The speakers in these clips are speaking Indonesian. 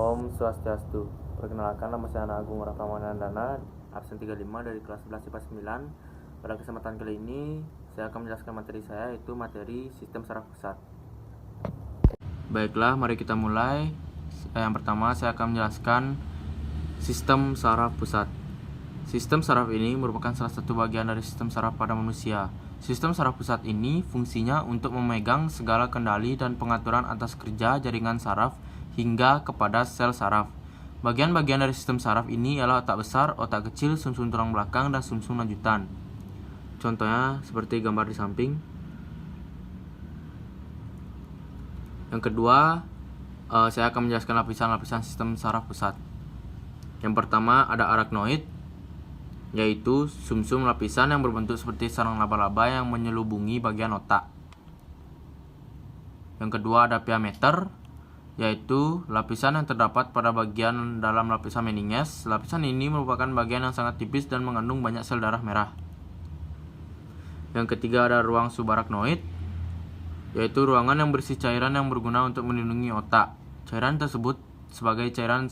Om Swastiastu. Perkenalkan, nama saya Agung Rakamanandana, absen 35 dari kelas 11 IPA 9. Pada kesempatan kali ini, saya akan menjelaskan materi saya, yaitu materi sistem saraf pusat. Baiklah, mari kita mulai. Yang pertama, saya akan menjelaskan sistem saraf pusat. Sistem saraf ini merupakan salah satu bagian dari sistem saraf pada manusia. Sistem saraf pusat ini fungsinya untuk memegang segala kendali dan pengaturan atas kerja jaringan saraf hingga kepada sel saraf. Bagian-bagian dari sistem saraf ini ialah otak besar, otak kecil, sumsum tulang belakang, dan sumsum lanjutan. Contohnya seperti gambar di samping. Yang kedua, saya akan menjelaskan lapisan-lapisan sistem saraf pusat. Yang pertama ada arachnoid, yaitu sumsum lapisan yang berbentuk seperti sarang laba-laba yang menyelubungi bagian otak. Yang kedua ada pia-mater, yaitu lapisan yang terdapat pada bagian dalam lapisan meninges. Lapisan ini merupakan bagian yang sangat tipis dan mengandung banyak sel darah merah. Yang ketiga ada ruang subarachnoid, yaitu ruangan yang berisi cairan yang berguna untuk melindungi otak. Cairan tersebut sebagai cairan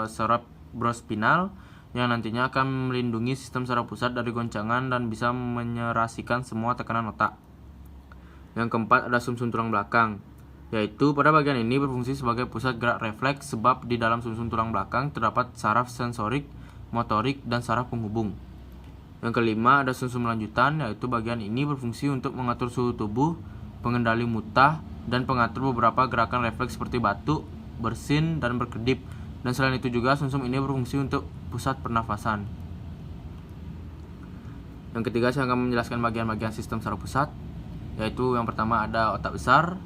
cerebrospinal yang nantinya akan melindungi sistem saraf pusat dari goncangan dan bisa menyerasikan semua tekanan otak. Yang keempat ada sumsum tulang belakang, yaitu pada bagian ini berfungsi sebagai pusat gerak refleks sebab di dalam sumsum tulang belakang terdapat saraf sensorik, motorik, dan saraf penghubung. Yang kelima ada sumsum lanjutan, yaitu bagian ini berfungsi untuk mengatur suhu tubuh, pengendali muntah, dan pengatur beberapa gerakan refleks seperti batuk, bersin, dan berkedip. Dan selain itu juga sumsum ini berfungsi untuk pusat pernafasan. Yang ketiga saya akan menjelaskan bagian-bagian sistem saraf pusat, yaitu yang pertama ada otak besar,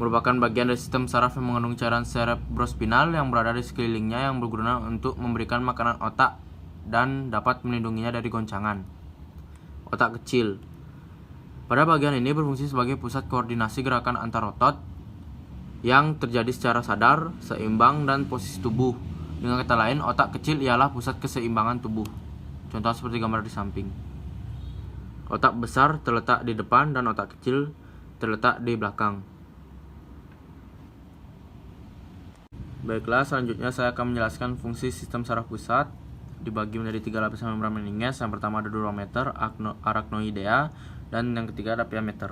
merupakan bagian dari sistem saraf yang mengandung cairan cerebrospinal yang berada di sekelilingnya yang berguna untuk memberikan makanan otak dan dapat melindunginya dari goncangan. Otak kecil, pada bagian ini berfungsi sebagai pusat koordinasi gerakan antar otot yang terjadi secara sadar, seimbang, dan posisi tubuh. Dengan kata lain, otak kecil ialah pusat keseimbangan tubuh. Contoh seperti gambar di samping. Otak besar terletak di depan dan otak kecil terletak di belakang. Baiklah, selanjutnya saya akan menjelaskan fungsi sistem saraf pusat dibagi menjadi 3 lapisan membran meninges. Yang pertama ada durameter, arachnoidea, dan yang ketiga ada pia-mater.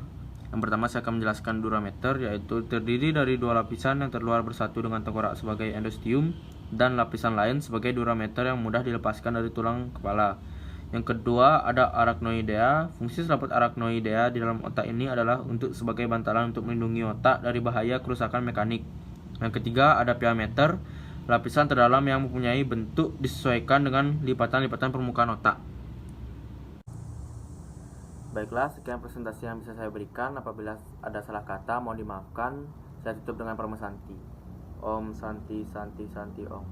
Yang pertama saya akan menjelaskan durameter, yaitu terdiri dari 2 lapisan yang terluar bersatu dengan tengkorak sebagai endosteum dan lapisan lain sebagai durameter yang mudah dilepaskan dari tulang kepala. Yang kedua ada arachnoidea. Fungsi selaput arachnoidea di dalam otak ini adalah untuk sebagai bantalan untuk melindungi otak dari bahaya kerusakan mekanik. Yang ketiga ada pia-mater, lapisan terdalam yang mempunyai bentuk disesuaikan dengan lipatan-lipatan permukaan otak. Baiklah, sekian presentasi yang bisa saya berikan. Apabila ada salah kata, mohon dimaafkan. Saya tutup dengan Parma Santi. Om Santi Santi Santi Om.